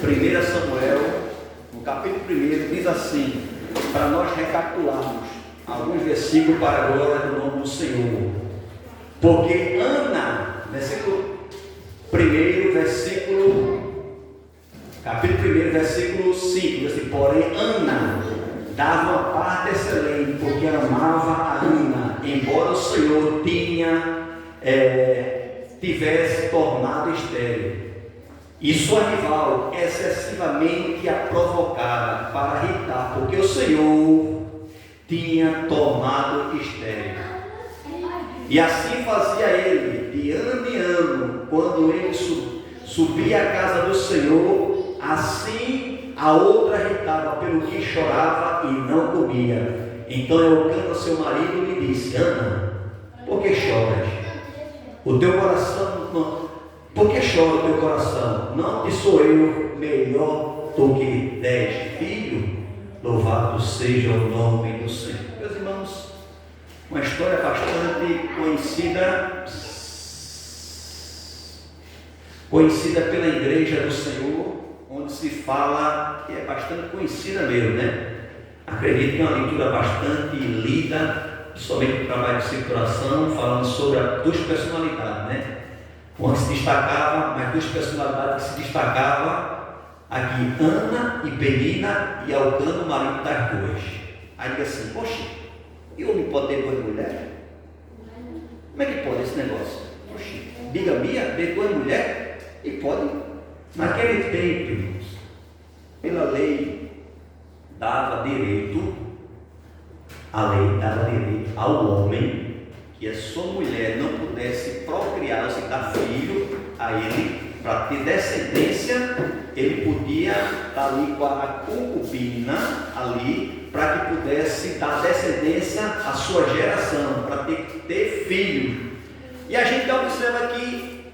1 Samuel, no capítulo 1, diz assim, para nós recapitularmos alguns versículos para a glória do nome do Senhor. Porque Ana, capítulo 1, versículo 5, diz assim, porém Ana dava uma parte excelente, porque amava a Ana, embora o Senhor tivesse tornado estéril. E sua rival excessivamente a provocara para irritar, porque o Senhor tinha tornado estéril. E assim fazia ele, de ano em ano, quando ele subia à casa do Senhor, assim a outra irritava, pelo que chorava e não comia. Então Eucana, seu marido, lhe disse: Ana, por que choras? O teu coração não. Por que chora o teu coração? Não te sou eu melhor do que 10 filhos? Louvado seja o nome do Senhor. Meus irmãos, uma história bastante conhecida pela igreja do Senhor, onde se fala, que é bastante conhecida mesmo, né? Acredito que é uma leitura bastante lida, principalmente no trabalho de circulação, falando sobre as duas personalidades, né? Onde se destacava, mas duas personalidades que se destacavam aqui, Ana e Penina, e Elcana, o marido das duas. Aí diz assim: poxa, e homem pode ter duas mulheres? Como é que pode esse negócio? Poxa, bigamia, ter duas mulheres? E pode. Naquele tempo, irmãos, pela lei dava direito, a lei dava direito ao homem que a sua mulher não pudesse procriar, ou seja, dar filho a ele, para ter descendência. Ele podia estar ali com a concubina ali, para que pudesse dar descendência à sua geração, para ter filho. E a gente observa que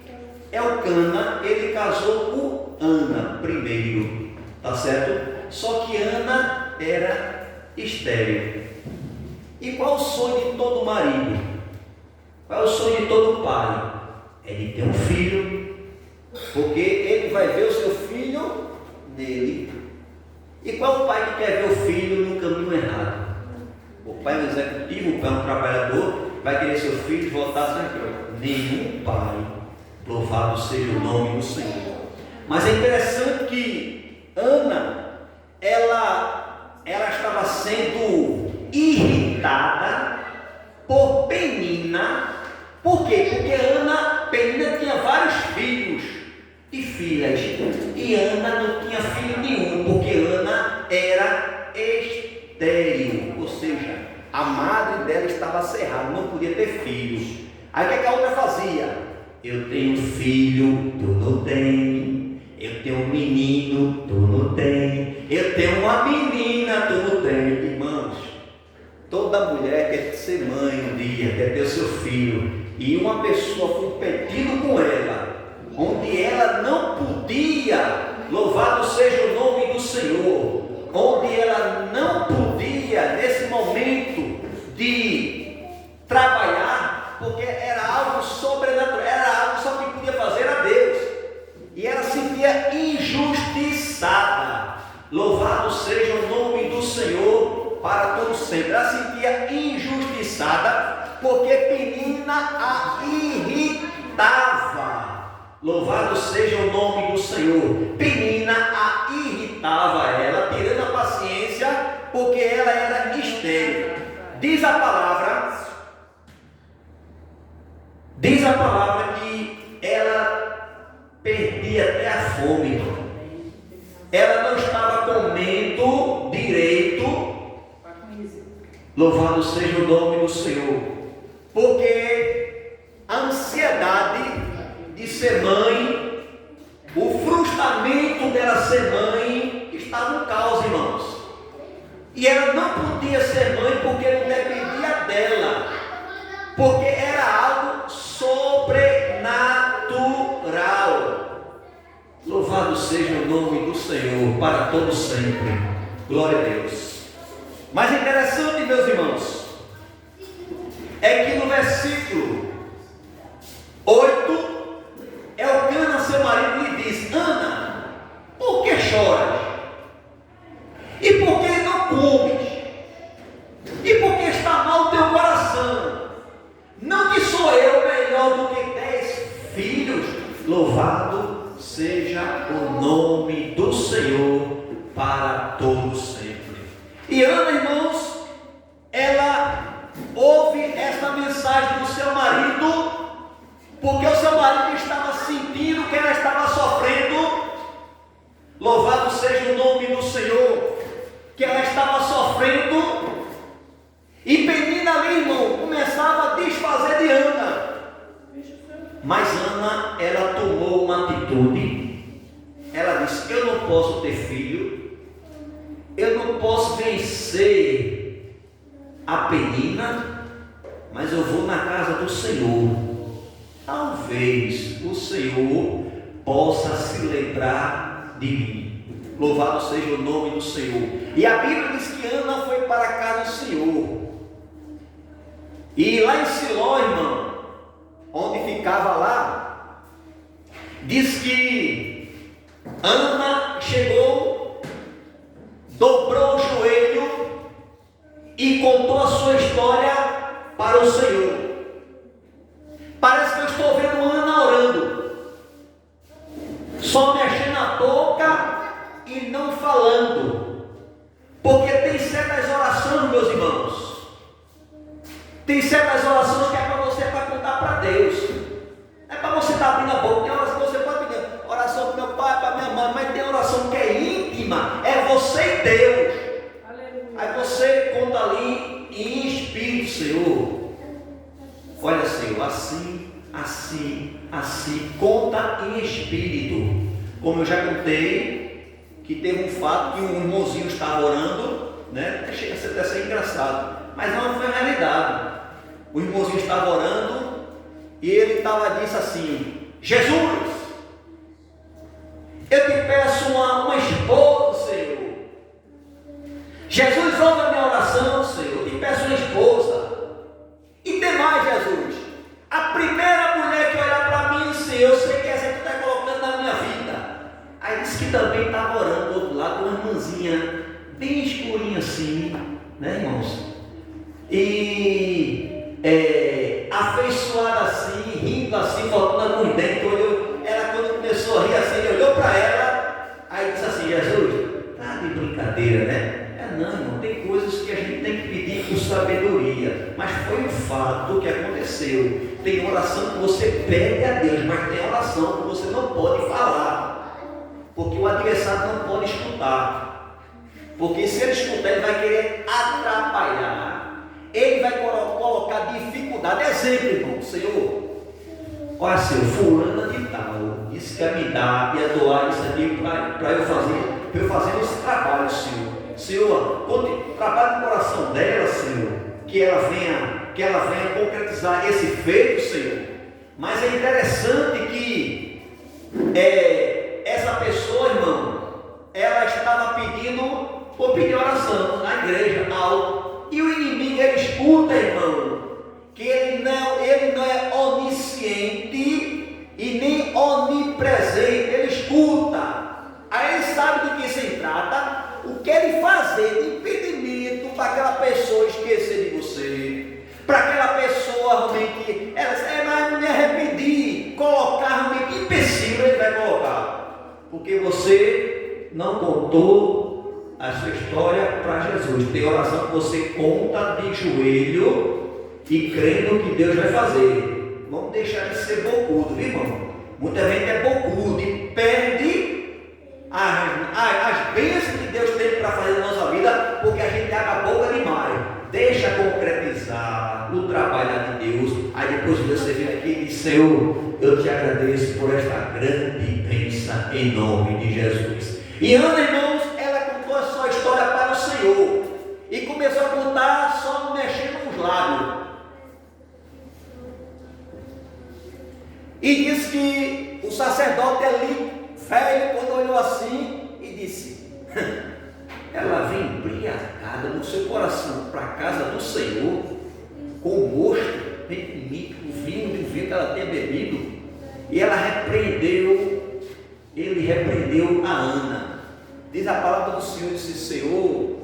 Elcana, ele casou com Ana primeiro, tá certo? Só que Ana era estéril. E qual o sonho de todo marido? Qual é o sonho de todo pai? É de ter um filho, porque ele vai ver o seu filho nele. E qual o pai que quer ver o filho no caminho errado? O pai é um executivo, o pai é um trabalhador, vai querer seu filho voltar sempre. Nenhum pai. Louvado seja o nome do Senhor. Mas é interessante que Ana, ela estava sendo irritada por Penina. Por quê? Porque Penina tinha vários filhos e filhas, e Ana não tinha filho nenhum, porque Ana era estéril, ou seja, a madre dela estava cerrada, não podia ter filhos. Aí o que a outra fazia? Eu tenho filho, tu não tem. Eu tenho um menino, tu não tem. Eu tenho uma menina, tu não tem. Irmãos, toda mulher quer ser mãe um dia, quer ter o seu filho. E uma pessoa competindo com ela, onde ela não podia, louvado seja o nome do Senhor, onde ela não podia, nesse momento, de trabalhar, porque era algo sobrenatural, era algo só que podia fazer a Deus, e ela se sentia injustiçada. Louvado seja o nome do Senhor para todo sempre. Ela se sentia injustiçada porque Penina a irritava. Louvado seja o nome do Senhor. Penina a irritava ela, tirando a paciência, porque ela era estéril. Diz a palavra que ela perdia até a fome. Ela não estava comendo direito. Louvado seja o nome do Senhor. Porque a ansiedade de ser mãe, o frustramento dela ser mãe, estava no caos, irmãos. E ela não podia ser mãe porque não dependia dela, porque era algo sobrenatural. Louvado seja o nome do Senhor para todo sempre. Glória a Deus. Mas interessante, meus irmãos, é que no versículo 8, Elcana, seu marido, lhe diz: Ana, por que seja o nome do Senhor para todos sempre. E Ana, irmãos, ela ouve esta mensagem do seu marido, porque o seu marido estava sentindo que ela estava sofrendo. Louvado seja o nome do Senhor, que ela estava sofrendo. E Penina ali, irmão, começava a desfazer de Ana. Mas Ana, ela tomou uma atitude. Ela disse: eu não posso ter filho, eu não posso vencer a Penina, mas eu vou na casa do Senhor. Talvez o Senhor possa se lembrar de mim. Louvado seja o nome do Senhor. E a Bíblia diz que Ana foi para a casa do Senhor. E lá em Siló, irmão, onde ficava lá, diz que Ana chegou, dobrou o joelho e contou a sua história para o Senhor. Parece que eu estou vendo Ana orando, só mexendo a boca e não falando, porque tem certas orações, meus irmãos, tem certas orações que é para você para contar para Deus, é para você estar abrindo a boca. Tem oração que você pode pedir, oração para meu pai, para minha mãe, mas tem oração que é íntima, é você e Deus. Aleluia. Aí você conta ali em espírito: Senhor, olha, Senhor, assim, conta em espírito. Como eu já contei, que teve um fato que um irmãozinho estava orando, né? Chega a ser engraçado, mas não foi a realidade. O irmãozinho estava orando e ele disse assim: Jesus, eu te peço uma esposa, Senhor. Jesus, ouve a minha oração, Senhor. Eu te peço uma esposa. E tem mais, Jesus. A primeira mulher que olhar para mim, Senhor, eu sei que essa que tu está colocando na minha vida. Aí disse que também estava orando do outro lado, uma irmãzinha bem escurinha assim, né, irmãos? E afeiçoada assim, rindo assim, faltando alguns dentes. Ela, quando começou a rir assim, ele olhou para ela, aí disse assim: Jesus, tá de brincadeira, né? Não, irmão, tem coisas que a gente tem que pedir com sabedoria, mas foi um fato que aconteceu. Tem oração que você pede a Deus, mas tem oração que você não pode falar, porque o adversário não pode escutar, porque se ele escutar, ele vai querer atrapalhar, ele vai colocar dificuldade. Exemplo, irmão: Senhor, olha, Senhor, fulana de tal disse que ia me dar, ia doar isso aqui para eu fazer esse trabalho, Senhor. Senhor, trabalhe no coração dela, Senhor, que ela venha concretizar esse feito, Senhor. Mas é interessante que essa pessoa, irmão, ela estava pedindo oração na igreja, algo, e o inimigo, ele escuta, irmão, que ele não é onisciente e nem onipresente, ele escuta. Aí ele sabe do que se trata, o que ele fazer de impedimento para aquela pessoa esquecer de você, para aquela pessoa realmente, mas não me arrependi, colocar realmente empecilho, ele vai colocar, porque você não contou a sua história para Jesus. Tem oração que você conta de joelho e crendo que Deus vai fazer. Vamos deixar de ser bocudo, viu, irmão? Muita gente é bocudo e perde as bênçãos que Deus tem para fazer na nossa vida, porque a gente abre a boca demais. Deixa concretizar o trabalho de Deus. Aí depois você vem aqui e diz: Senhor, eu te agradeço por esta grande bênção em nome de Jesus. E Ana, irmãos, ela contou a sua história para o Senhor e começou a contar só mexendo os lábios. E disse que o sacerdote ali, velho, quando olhou assim e disse: ela vem embriagada no seu coração para a casa do Senhor, com o gosto, vem comigo, o vinho que ela tinha bebido. E ela ele repreendeu a Ana. Diz a palavra do Senhor, disse: Senhor,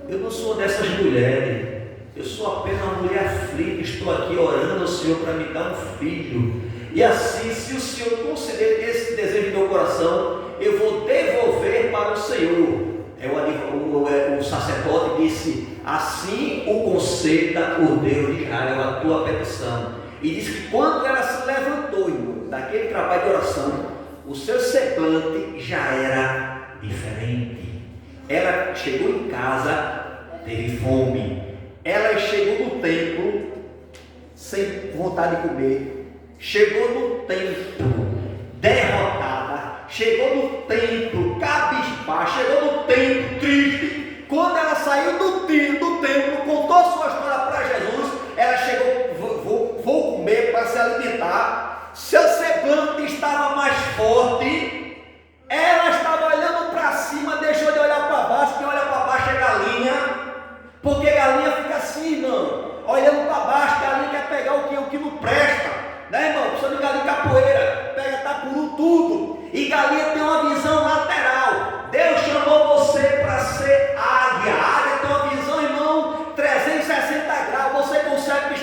eu não sou dessas mulheres, eu sou apenas uma mulher aflita, estou aqui orando ao Senhor para me dar um filho. E assim, se o Senhor conceder esse desejo do meu coração, eu vou devolver para o Senhor. O sacerdote disse: assim o conceda o Deus de Israel a tua petição. E disse que quando ela se levantou, irmão, daquele trabalho de oração, o seu semblante já era diferente. Ela chegou em casa, teve fome. Ela chegou no templo sem vontade de comer. Chegou no templo derrotada. Chegou no templo cabisbaixo. Chegou no templo triste. Quando ela saiu do templo, contou sua história para Jesus. Ela chegou: vou comer para se alimentar. Seu semblante estava mais forte. Ela estava olhando para cima, deixou de olhar para baixo. Quem olha para baixo é galinha, porque galinha fica assim, irmão, olhando para baixo. Galinha quer pegar o que não presta, né, irmão? Precisa de galinha capoeira, pega tapuru tudo. E galinha tem uma visão lateral. Deus chamou você para ser águia. A águia tem uma visão, irmão, 360 graus. Você consegue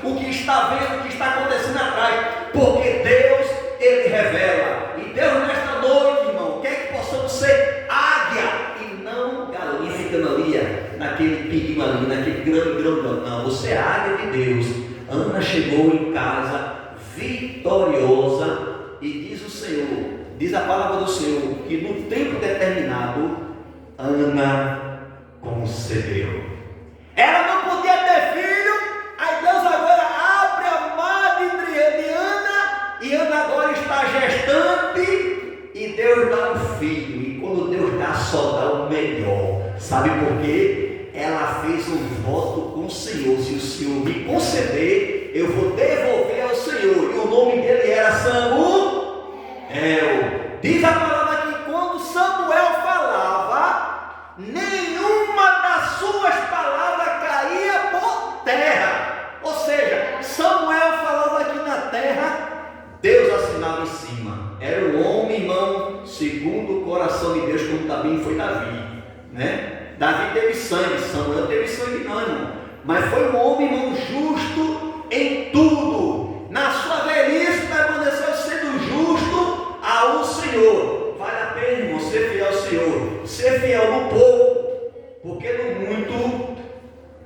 o que está vendo, o que está acontecendo atrás, porque Deus, Ele revela. E Deus, nesta noite, irmão, quer que possamos ser águia e não galinha ficando ali, naquele pinguinho ali, naquele grão. Não, você é águia de Deus. Ana chegou em casa vitoriosa e diz o Senhor, diz a palavra do Senhor, que no tempo determinado, Ana concebeu. Ela não podia ter filho, aí Deus agora abre a madre de Ana, e Ana agora está gestante, e Deus dá um filho. E quando Deus dá, só dá o melhor. Sabe por quê? Ela fez um voto com o Senhor: se o Senhor me conceder, eu vou devolver ao Senhor. E o nome dele era Samuel. Diz a palavra que quando Samuel falava, nenhuma das suas palavras caía por terra. Ou seja, Samuel falava aqui na terra, Deus assinava em cima. Era um homem, irmão, segundo o coração de Deus, como também foi Davi, né? Davi teve sangue, Samuel teve sangue não, irmão. Mas foi um homem, irmão, justo em tudo. Na sua velhice permaneceu sendo justo ao Senhor. Vale a pena, irmão, ser fiel ao Senhor. Ser fiel no pouco, porque no muito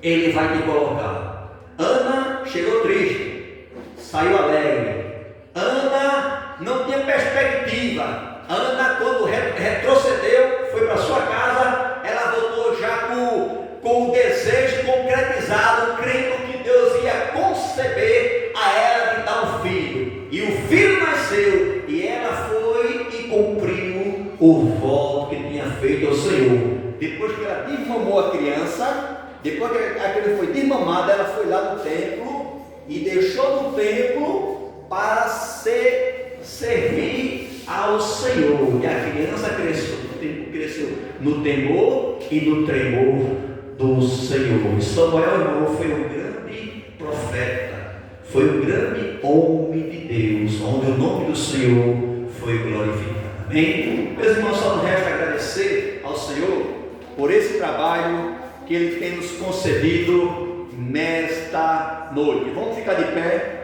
Ele vai te colocar. Ana chegou triste, saiu alegre. Ana não tinha perspectiva. Ana, quando retrocedeu, foi para sua casa, ela voltou já com o desejo concretizado, crendo que Deus ia conceber a ela de dar um filho. E o filho nasceu, e ela foi e cumpriu o voto que tinha feito ao Senhor. Depois que ela desmamou a criança, depois que aquele foi desmamado, ela foi lá no templo e deixou no templo para servir ao Senhor. E a criança cresceu no temor e no tremor do Senhor. Samuel, irmão, foi um grande profeta, foi um grande homem de Deus, onde o nome do Senhor foi glorificado. Amém? Meus irmãos, só nos resta agradecer ao Senhor por esse trabalho que Ele tem nos concedido nesta noite. Vamos ficar de pé.